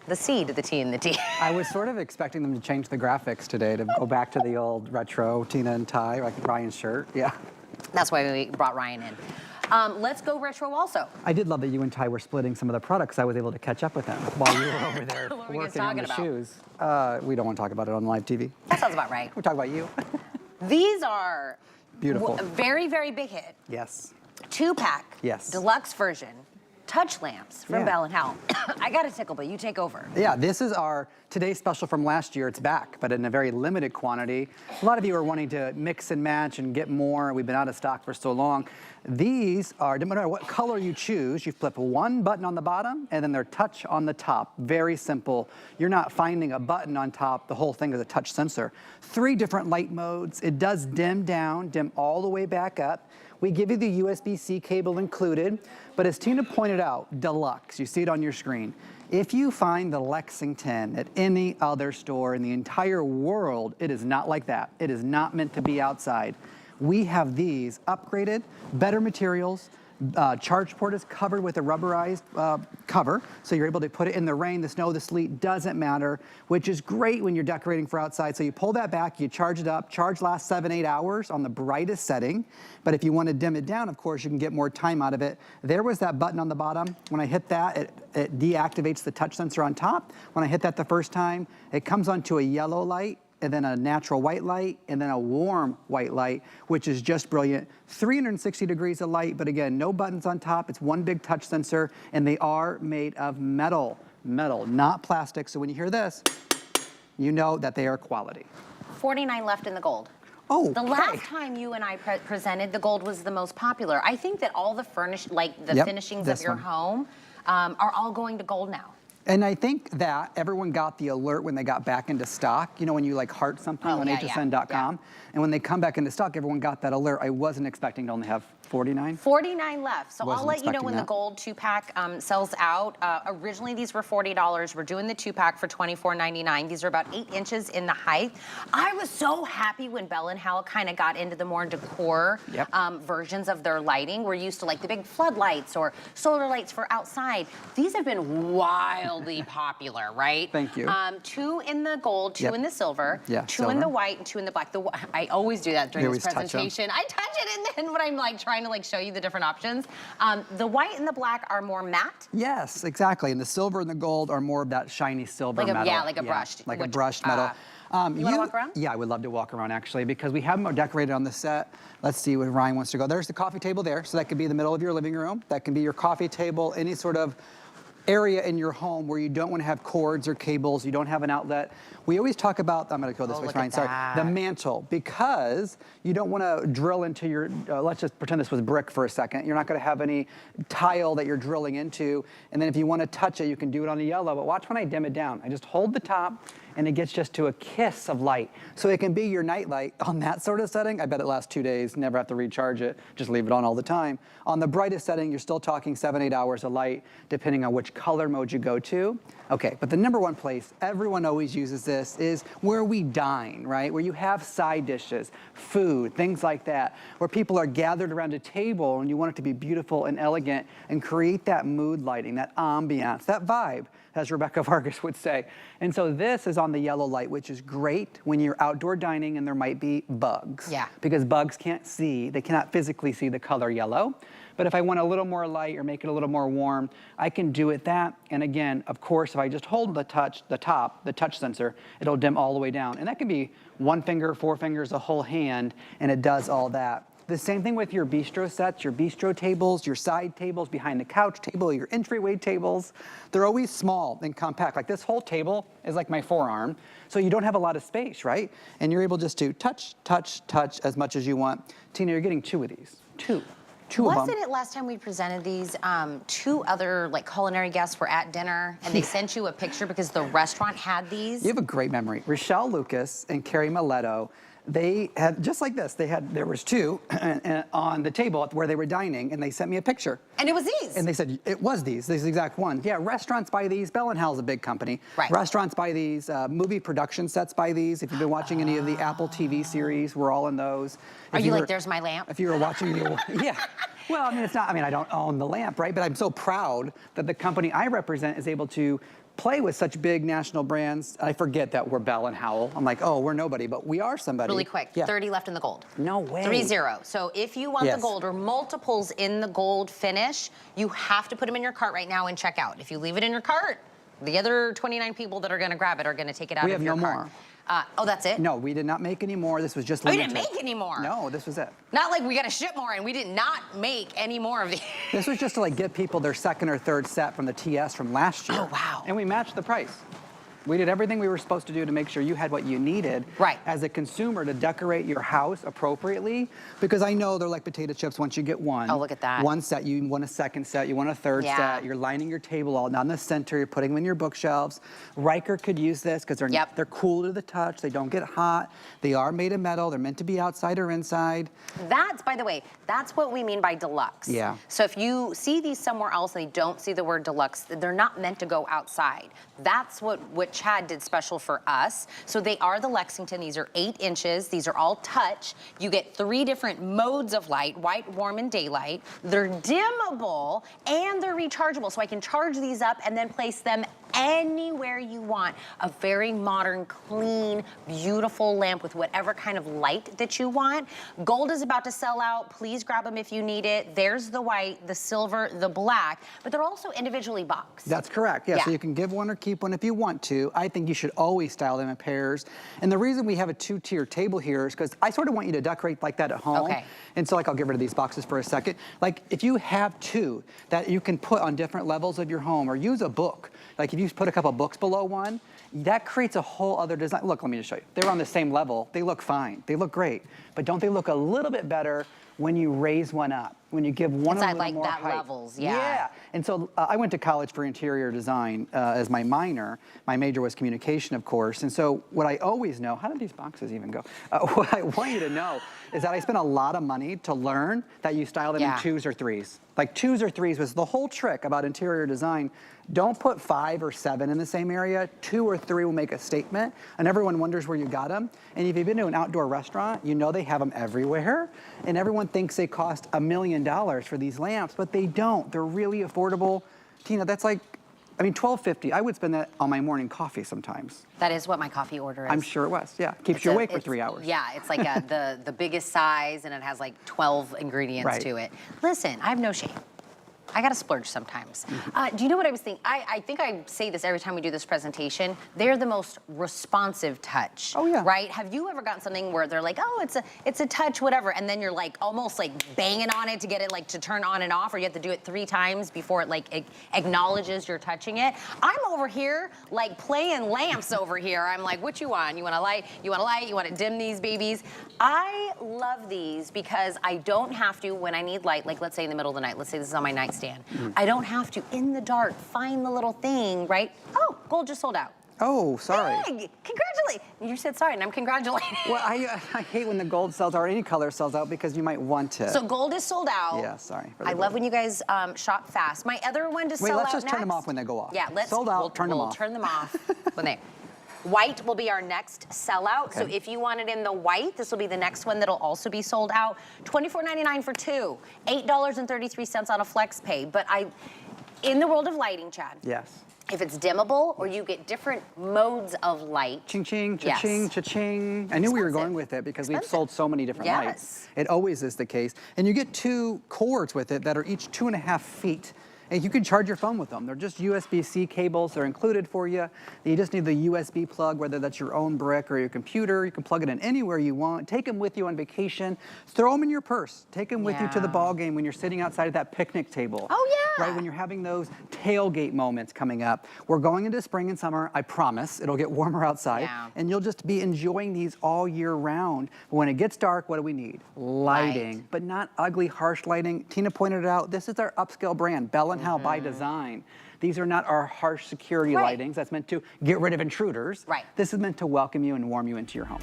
the C to the T and the T. I was sort of expecting them to change the graphics today to go back to the old retro Tina and tie, like Ryan's shirt. Yeah. That's why we brought Ryan in. Let's go retro also. I did love that you and Ty were splitting some of the products. I was able to catch up with them while you were over there What were you guys working on talking the about? shoes. We don't want to talk about it on live TV. That sounds about right. We're talking about you. These are Beautiful. a very, very big hit. Yes. 2-pack. Yes. Deluxe version. Touch lamps from Yeah. Bell & Howell. I got a tickle, but you take over. Yeah, this is our today's special from last year. It's back, but in a very limited quantity. A lot of you are wanting to mix and match and get more. We've been out of stock for so long. These are, no matter what color you choose, you flip one button on the bottom and then they're touch on the top. Very simple. You're not finding a button on top. The whole thing is a touch sensor. 3 different light modes. It does dim down, dim all the way back up. We give you the USB-C cable included, but as Tina pointed out, deluxe, you see it on your screen. If you find the Lexington at any other store in the entire world, it is not like that. It is not meant to be outside. We have these upgraded, better materials. Charge port is covered with a rubberized cover, so you're able to put it in the rain, the snow, the sleet, doesn't matter, which is great when you're decorating for outside. So you pull that back, you charge it up. Charge lasts 7-8 hours on the brightest setting, but if you want to dim it down, of course, you can get more time out of it. There was that button on the bottom. When I hit that, it deactivates the touch sensor on top. When I hit that the first time, it comes onto a yellow light, and then a natural white light, and then a warm white light, which is just brilliant. 360 degrees of light, but again, no buttons on top. It's one big touch sensor, and they are made of metal, not plastic. So when you hear this, you know that they are quality. 49 left in the gold. Oh, the last time you and I presented, the gold was the most popular. I think that all the finishings of your home are all going to gold now. And I think that everyone got the alert when they got back into stock. You know, when you like heart something on hsn.com. Yeah. And when they come back into stock, everyone got that alert. I wasn't expecting to only have 49. 49 left. So I'll let you know when that. the gold 2-pack sells out. Originally, these were $40. We're doing the 2-pack for $24.99. These are about 8 inches in the height. I was so happy when Bell & Howell kind of got into the more decor versions of their lighting. We're used to like the big floodlights or solar lights for outside. These have been wildly popular, right? Thank you. 2 in the gold, 2 in the silver, 2 in the white, and 2 in the black. I always do that during this presentation. I touch it, and then when I'm like trying to like show you the different options. The white and the black are more matte. Yes, exactly. And the silver and the gold are more of that shiny silver metal. Yeah, like a brushed. Like a brushed metal. You want to walk around? Yeah, I would love to walk around actually, because we have them decorated on the set. Let's see where Ryan wants to go. There's the coffee table there, so that could be the middle of your living room. That can be your coffee table, any sort of area in your home where you don't want to have cords or cables, you don't have an outlet. We always talk about, I'm going to go this way, Ryan, sorry, the mantle, because you don't want to drill into your, let's just pretend this was brick for a second. You're not going to have any tile that you're drilling into, and then if you want to touch it, you can do it on the yellow, but watch when I dim it down. I just hold the top, and it gets just to a kiss of light. So it can be your night light on that sort of setting. I bet it lasts 2 days, never have to recharge it, just leave it on all the time. On the brightest setting, you're still talking 7-8 hours of light, depending on which color mode you go to. Okay, but the #1 place, everyone always uses this, is where we dine, right? Where you have side dishes, food, things like that, where people are gathered around a table and you want it to be beautiful and elegant and create that mood lighting, that ambiance, that vibe, as Rebecca Vargas would say. And so this is on the yellow light, which is great when you're outdoor dining and there might be bugs. Yeah. Because bugs can't see, they cannot physically see the color yellow. But if I want a little more light or make it a little more warm, I can do it that. And again, of course, if I just hold the touch sensor, it'll dim all the way down. And that can be 1 finger, 4 fingers, a whole hand, and it does all that. The same thing with your bistro sets, your bistro tables, your side tables, behind the couch table, your entryway tables. They're always small and compact. Like this whole table is like my forearm, so you don't have a lot of space, right? And you're able just to touch, touch, touch as much as you want. Tina, you're getting 2 of these, 2. Wasn't it last time we presented these, 2 other like culinary guests were at dinner and they sent you a picture because the restaurant had these? You have a great memory. Rochelle Lucas and Carrie Miletto, they had, just like this, there was 2 on the table where they were dining, and they sent me a picture. And it was these? And they said, it was these exact ones. Yeah, restaurants buy these. Bell & Howell's a big company. Right. Restaurants buy these. Movie production sets buy these. If you've been watching any of the Apple TV series, we're all in those. Are you like, there's my lamp? If you were watching yeah. Well, I mean, it's not, I don't own the lamp, right? But I'm so proud that the company I represent is able to play with such big national brands. I forget that we're Bell and Howell. I'm like, oh, we're nobody, but we are somebody. Really quick, 30 left in the gold. No way. 3-0. So if you want the gold or multiples in the gold finish, you have to put them in your cart right now and check out. If you leave it in your cart, the other 29 people that are going to grab it are going to take it out of your cart. We have no more. Oh, that's it? No, we did not make any more. This was just limited. limited. We didn't make any more? No, this was it. Not like we got to ship more, and we did not make any more of these. This was just to like give people their second or third set from the TS from last year. Oh, wow. And we matched the price. We did everything we were supposed to do to make sure you had what you needed as a consumer to decorate your house appropriately, because I know they're like potato chips once you get one. Oh, look at that. One set, you want a second set, you want a third set, you're lining your table all down the center, you're putting them in your bookshelves. Riker could use this because they're cool to the touch, they don't get hot, they are made of metal, they're meant to be outside or inside. That's, by the way, that's what we mean by deluxe. Yeah. So if you see these somewhere else and they don't see the word deluxe, they're not meant to go outside. That's what Chad did special for us. So they are the Lexington. These are 8 inches. These are all touch. You get 3 different modes of light: white, warm, and daylight. They're dimmable and they're rechargeable. So I can charge these up and then place them anywhere you want. A very modern, clean, beautiful lamp with whatever kind of light that you want. Gold is about to sell out. Please grab them if you need it. There's the white, the silver, the black, but they're also individually boxed. That's correct. Yeah, so you can give one or keep one if you want to. I think you should always style them in pairs. And the reason we have a 2-tier table here is because I sort of want you to decorate like that at home. Okay. And so like I'll get rid of these boxes for a second. Like if you have 2 that you can put on different levels of your home, or use a book. Like if you put a couple books below one, that creates a whole other design. Look, let me just show you. They're on the same level. They look fine. They look great. But don't they look a little bit better when you raise one up? When you give one a little more height. Levels, yeah. And so I went to college for interior design as my minor. My major was communication, of course. And so what I always know, how did these boxes even go? What I want you to know is that I spent a lot of money to learn that you style them in 2s or 3s. Like 2s or 3s was the whole trick about interior design. Don't put 5 or 7 in the same area. 2 or 3 will make a statement, and everyone wonders where you got them. And if you've been to an outdoor restaurant, you know they have them everywhere. And everyone thinks they cost $1 million for these lamps, but they don't. They're really affordable. Tina, that's like, I mean, $12.50. I would spend that on my morning coffee sometimes. That is what my coffee order is. I'm sure it was, yeah. Keeps you awake for 3 hours. Yeah, it's like the biggest size, and it has like 12 ingredients to it. Listen, I have no shame. I gotta splurge sometimes. Do you know what I was thinking? I think I say this every time we do this presentation. They're the most responsive touch. Oh yeah. Right? Have you ever gotten something where they're like, oh, it's a touch, whatever, and then you're like almost like banging on it to get it like to turn on and off, or you have to do it 3 times before it like acknowledges you're touching it? I'm over here like playing lamps over here. I'm like, what you want? You want a light? You want a light? You want to dim these babies? I love these because I don't have to, when I need light, like let's say in the middle of the night, let's say this is on my nightstand. I don't have to, in the dark, find the little thing, right? Oh, gold just sold out. Oh, sorry. Hey, congratulate. You said sorry, and I'm congratulating. Well, I hate when the gold sells out, or any color sells out, because you might want to. So gold is sold out. Yeah, sorry. I love when you guys shop fast. My other one to sell out let's just turn them off when they go off. Yeah, let's. Sold out, turn them off. We'll turn them off when they... White will be our next sellout. So if you want it in the white, this will be the next one that'll also be sold out. $24.99 for 2, $8.33 on a flex pay. But in the world of lighting, Chad. Yes. If it's dimmable or you get different modes of light. Ching, ching, cha-ching, cha-ching. I knew we were going with it because we've sold so many different lights. It always is the case. And you get 2 cords with it that are each 2.5 feet. And you can charge your phone with them. They're just USB-C cables. They're included for you. You just need the USB plug, whether that's your own brick or your computer. You can plug it in anywhere you want. Take them with you on vacation. Throw them in your purse. Take them with you to the ball game when you're sitting outside at that picnic table. Oh, yeah. Right, when you're having those tailgate moments coming up. We're going into spring and summer. I promise. It'll get warmer outside. Yeah. And you'll just be enjoying these all year round. But when it gets dark, what do we need? Lighting. But not ugly, harsh lighting. Tina pointed it out. This is our upscale brand, Bell & Howell by design. These are not our harsh security lightings. That's meant to get rid of intruders. Right. This is meant to welcome you and warm you into your home.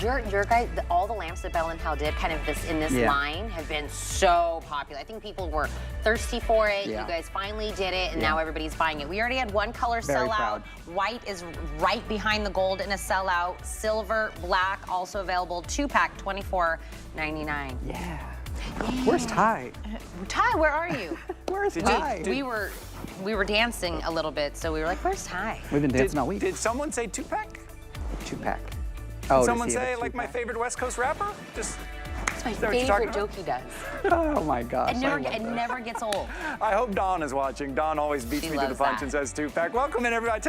Your guys, all the lamps that Bell & Howell did kind of in this line have been so popular. I think people were thirsty for it. You guys finally did it, and now everybody's buying it. We already had one color sell out. White is right behind the gold in a sellout. Silver, black, also available. 2-pack, $24.99. Yeah. Where's Ty? Ty, where are you? Where's Ty? We were dancing a little bit, so we were like, "Where's Ty?" We've been dancing all week. Did someone say 2-pack? 2-pack. Oh, Someone does he have say a like my 2-pack? favorite West Coast rapper? Just It's my Is that what you're talking favorite joke he does. Oh my gosh. It never gets old. I hope Dawn is watching. Dawn always beats She me to the loves punch that. and says 2-pack. Welcome in, everybody.